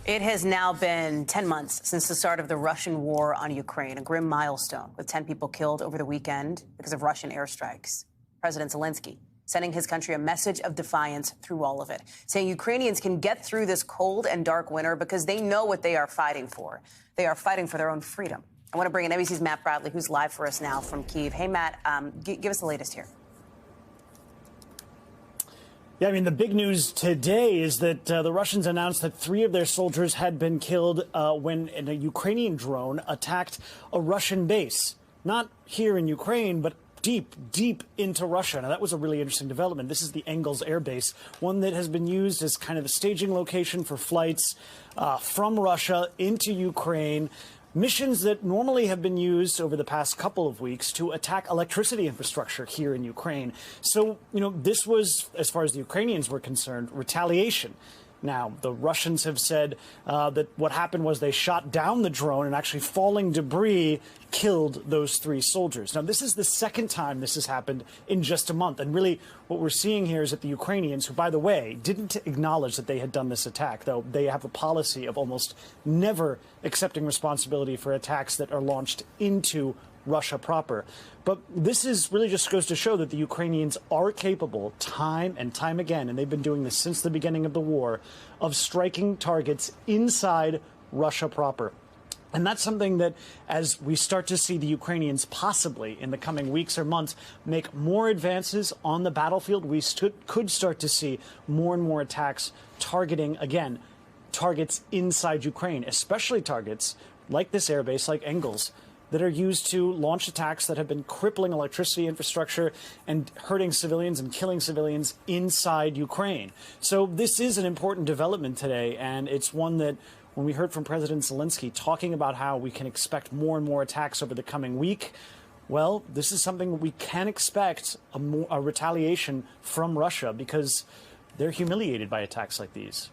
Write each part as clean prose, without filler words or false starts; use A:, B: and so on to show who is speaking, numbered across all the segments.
A: It has now been 10 months since the start of the Russian war on Ukraine, a grim milestone with 10 people killed over the weekend because of Russian airstrikes. President Zelensky sending his country a message of defiance through all of it, saying Ukrainians can get through this cold and dark winter because they know what they are fighting for. They are fighting for their own freedom. I want to bring in NBC's Matt Bradley, who's live for us now from Kyiv. Hey, Matt, give us the latest here.
B: Yeah, I mean, the big news today is that the Russians announced that 3 of their soldiers had been killed when a Ukrainian drone attacked a Russian base. Not here in Ukraine, but deep into Russia. Now, that was a really interesting development. This is the Engels Air Base, one that has been used as kind of the staging location for flights from Russia into Ukraine. Missions that normally have been used over the past couple of weeks to attack electricity infrastructure here in Ukraine. So, this was, as far as the Ukrainians were concerned, retaliation. Now, the Russians have said that what happened was they shot down the drone and actually falling debris killed those 3 soldiers. Now, this is the second time this has happened in just a month. And really what we're seeing here is that the Ukrainians, who, by the way, didn't acknowledge that they had done this attack, though they have a policy of almost never accepting responsibility for attacks that are launched into Russia proper. But this is really just goes to show that the Ukrainians are capable time and time again, and they've been doing this since the beginning of the war, of striking targets inside Russia proper. And that's something that, as we start to see the Ukrainians possibly in the coming weeks or months make more advances on the battlefield, we could start to see more and more attacks targeting, again, targets inside Ukraine, especially targets like this airbase, like Engels, that are used to launch attacks that have been crippling electricity infrastructure and hurting civilians and killing civilians inside Ukraine. So this is an important development today, and it's one that when we heard from President Zelensky talking about how we can expect more and more attacks over the coming week, well, this is something we can expect a retaliation from Russia because they're humiliated by attacks like these.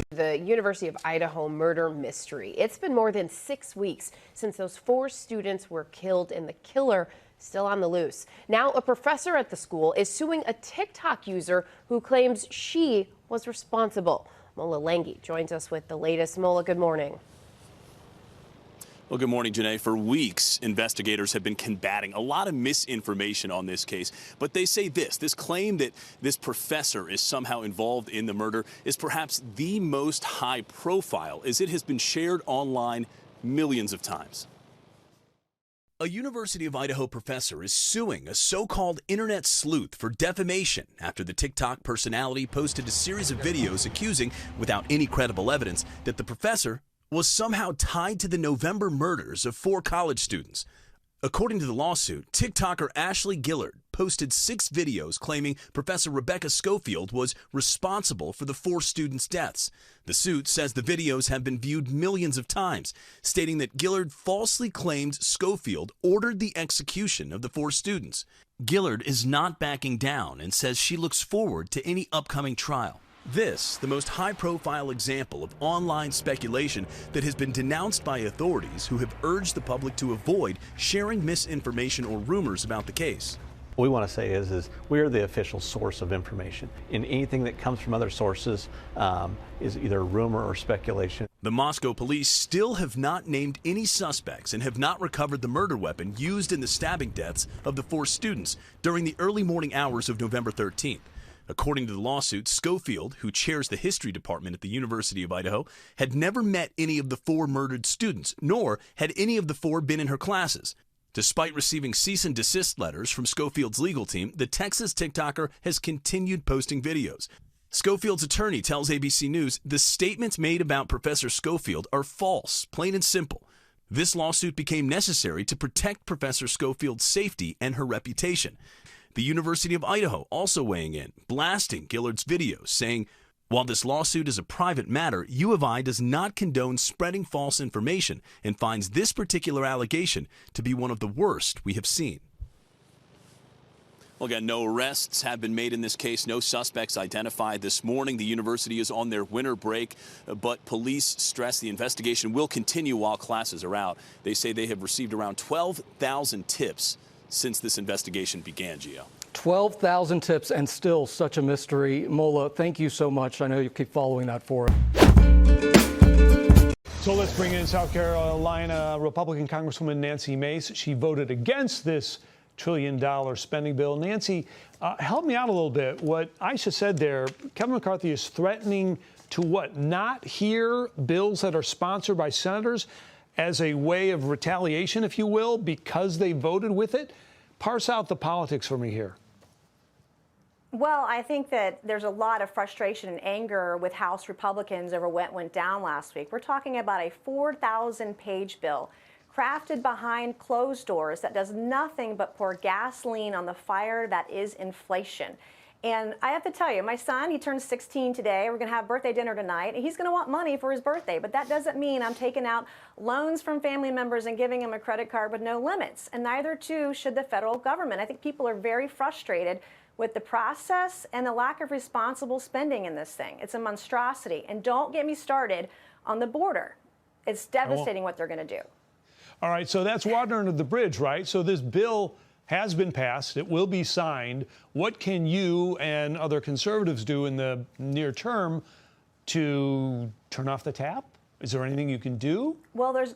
C: The University of Idaho murder mystery. It's been more than 6 weeks since those 4 students were killed and the killer still on the loose. Now a professor at the school is suing a TikTok user who claims she was responsible. Mola Lengi joins us with the latest. Mola, good morning.
D: Well, good morning, Janae. For weeks, investigators have been combating a lot of misinformation on this case. But they say this claim that this professor is somehow involved in the murder is perhaps the most high profile, as it has been shared online millions of times. A University of Idaho professor is suing a so-called internet sleuth for defamation after the TikTok personality posted a series of videos accusing, without any credible evidence, that the professor was somehow tied to the November murders of 4 college students. According to the lawsuit, TikToker Ashley Gillard posted 6 videos claiming Professor Rebecca Schofield was responsible for the 4 students' deaths. The suit says the videos have been viewed millions of times, stating that Gillard falsely claimed Schofield ordered the execution of the 4 students. Gillard is not backing down and says she looks forward to any upcoming trial. This, the most high-profile example of online speculation that has been denounced by authorities who have urged the public to avoid sharing misinformation or rumors about the case.
E: What we want to say is we are the official source of information, and anything that comes from other sources is either rumor or speculation.
D: The Moscow police still have not named any suspects and have not recovered the murder weapon used in the stabbing deaths of the 4 students during the early morning hours of November 13th. According to the lawsuit, Schofield, who chairs the history department at the University of Idaho, had never met any of the 4 murdered students, nor had any of the 4 been in her classes. Despite receiving cease and desist letters from Schofield's legal team, the Texas TikToker has continued posting videos. Schofield's attorney tells ABC News the statements made about Professor Schofield are false, plain and simple. This lawsuit became necessary to protect Professor Schofield's safety and her reputation. The University of Idaho also weighing in, blasting Gillard's videos, saying, while this lawsuit is a private matter, U of I does not condone spreading false information and finds this particular allegation to be one of the worst we have seen. Well, again, no arrests have been made in this case. No suspects identified this morning. The university is on their winter break, but police stress the investigation will continue while classes are out. They say they have received around 12,000 tips since this investigation began, Gio.
F: 12,000 tips and still such a mystery. Mola, thank you so much. I know you keep following that for us.
G: So let's bring in South Carolina Republican Congresswoman Nancy Mace. She voted against this $1 trillion spending bill. Nancy, help me out a little bit. What Aisha said there, Kevin McCarthy is threatening to what? Not hear bills that are sponsored by senators as a way of retaliation, if you will, because they voted with it? Parse out the politics for me here.
H: Well, I think that there's a lot of frustration and anger with House Republicans over what went down last week. We're talking about a 4,000-page bill crafted behind closed doors that does nothing but pour gasoline on the fire that is inflation. And I have to tell you, my son, he turns 16 today. We're going to have birthday dinner tonight. And he's going to want money for his birthday. But that doesn't mean I'm taking out loans from family members and giving him a credit card with no limits. And neither, too, should the federal government. I think people are very frustrated with the process and the lack of responsible spending in this thing. It's a monstrosity. And don't get me started on the border. It's devastating what they're going to do.
G: All right, so that's water under the bridge, right? So this bill has been passed. It will be signed. What can you and other conservatives do in the near term to turn off the tap? Is there anything you can do?
H: Well, there's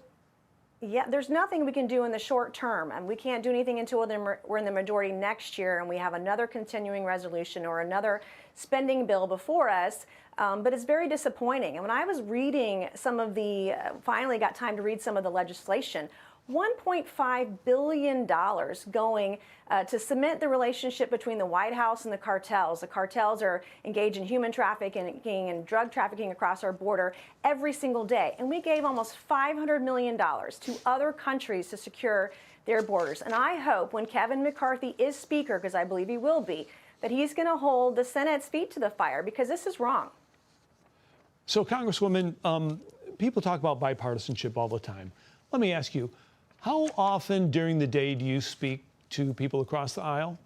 H: nothing we can do in the short term, and we can't do anything until we're in the majority next year and we have another continuing resolution or another spending bill before us. But it's very disappointing. And when I was reading some of finally got time to read some of the legislation, $1.5 billion going to cement the relationship between the White House and the cartels. The cartels are engaged in human trafficking and drug trafficking across our border every single day. And we gave almost $500 million to other countries to secure their borders. And I hope when Kevin McCarthy is Speaker, because I believe he will be, that he's going to hold the Senate's feet to the fire, because this is wrong.
G: So, Congresswoman, people talk about bipartisanship all the time. Let me ask you, how often during the day do you speak to people across the aisle?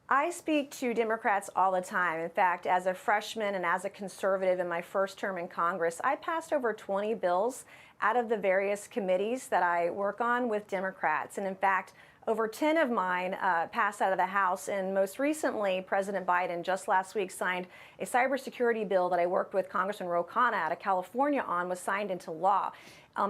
H: I speak to Democrats all the time. In fact, as a freshman and as a conservative in my first term in Congress, I passed over 20 bills out of the various committees that I work on with Democrats. And in fact, over 10 of mine passed out of the House, and most recently, President Biden just last week signed a cybersecurity bill that I worked with Congressman Ro Khanna out of California on, was signed into law.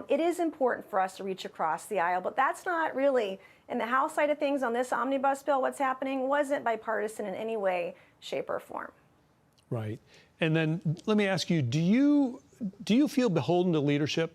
H: It is important for us to reach across the aisle, but that's not really, in the House side of things on this omnibus bill, what's happening wasn't bipartisan in any way, shape, or form.
G: Right. And then let me ask you, do you feel beholden to leadership?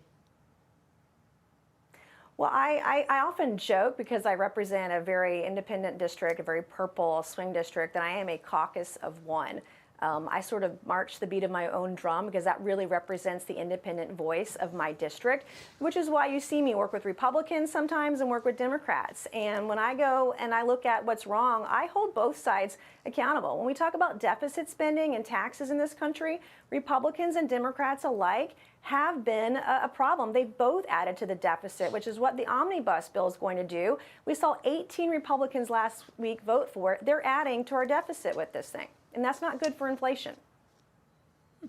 H: Well, I often joke, because I represent a very independent district, a very purple swing district, and I am a caucus of one. I sort of march the beat of my own drum, because that really represents the independent voice of my district, which is why you see me work with Republicans sometimes and work with Democrats. And when I go and I look at what's wrong, I hold both sides accountable. When we talk about deficit spending and taxes in this country, Republicans and Democrats alike have been a problem. They've both added to the deficit, which is what the omnibus bill is going to do. We saw 18 Republicans last week vote for it. They're adding to our deficit with this thing, and that's not good for inflation.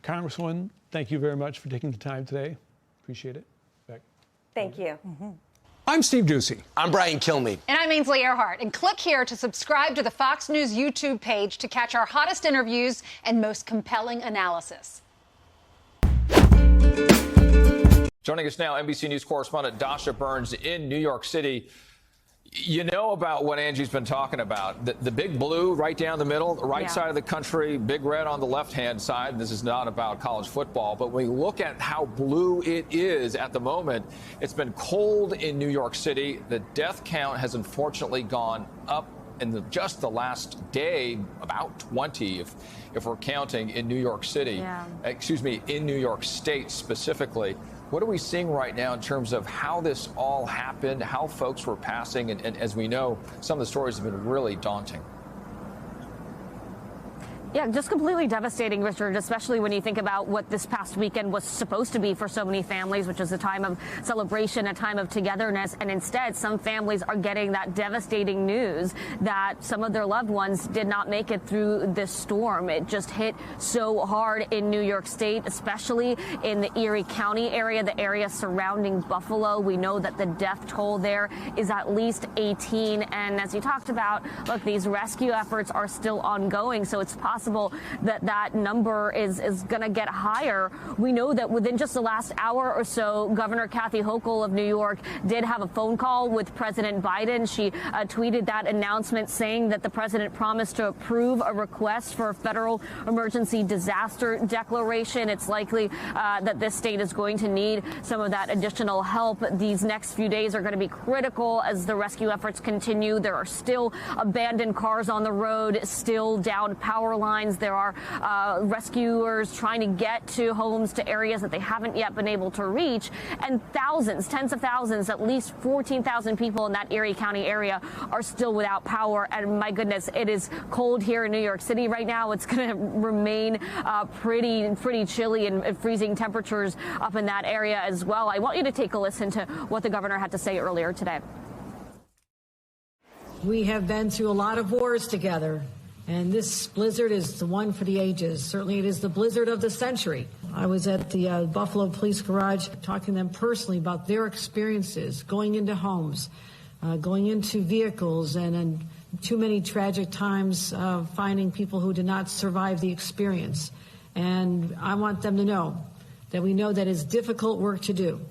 G: Congresswoman, thank you very much for taking the time today. Appreciate it. Back.
H: Thank you.
I: I'm Steve Doocy.
J: I'm Brian Kilmeade.
K: And I'm Ainsley Earhart. And click here to subscribe to the Fox News YouTube page to catch our hottest interviews and most compelling analysis.
L: Joining us now, NBC News correspondent Dasha Burns in New York City. You know about what Angie's been talking about. The big blue right down the middle, the right side of the country, big red on the left-hand side. This is not about college football, but when you look at how blue it is at the moment, it's been cold in New York City. The death count has unfortunately gone up in just the last day, about 20, if we're counting in New York City. Excuse me, in New York State specifically. What are we seeing right now in terms of how this all happened, how folks were passing? And as we know, some of the stories have been really daunting.
J: Yeah, just completely devastating, Richard, especially when you think about what this past weekend was supposed to be for so many families, which is a time of celebration, a time of togetherness. And instead, some families are getting that devastating news that some of their loved ones did not make it through this storm. It just hit so hard in New York State, especially in the Erie County area, the area surrounding Buffalo. We know that the death toll there is at least 18. And as you talked about, look, these rescue efforts are still ongoing, so it's possible that that number is going to get higher. We know that within just the last hour or so, Governor Kathy Hochul of New York did have a phone call with President Biden. She tweeted that announcement saying that the president promised to approve a request for a federal emergency disaster declaration. It's likely that this state is going to need some of that additional help. These next few days are going to be critical as the rescue efforts continue. There are still abandoned cars on the road, still downed power lines. There are rescuers trying to get to homes, to areas that they haven't yet been able to reach. And thousands, tens of thousands, at least 14,000 people in that Erie County area are still without power. And my goodness, it is cold here in New York City right now. It's going to remain pretty chilly and freezing temperatures up in that area as well. I want you to take a listen to what the governor had to say earlier today.
M: We have been through a lot of wars together, and this blizzard is the one for the ages. Certainly it is the blizzard of the century. I was at the Buffalo Police Garage talking to them personally about their experiences going into homes, going into vehicles, and too many tragic times finding people who did not survive the experience. And I want them to know that we know that it's difficult work to do.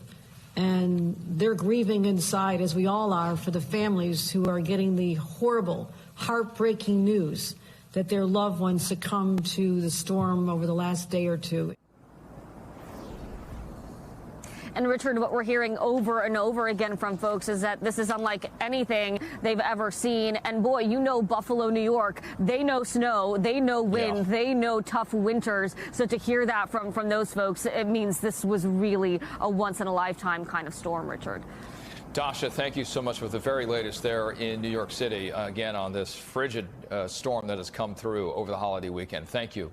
M: And they're grieving inside, as we all are, for the families who are getting the horrible, heartbreaking news that their loved ones succumbed to the storm over the last day or two.
J: And Richard, what we're hearing over and over again from folks is that this is unlike anything they've ever seen. And boy, you know, Buffalo, New York, they know snow, they know wind, they know tough winters. So to hear that from those folks, it means this was really a once in a lifetime kind of storm, Richard.
L: Dasha, thank you so much for the very latest there in New York City, again, on this frigid storm that has come through over the holiday weekend. Thank you.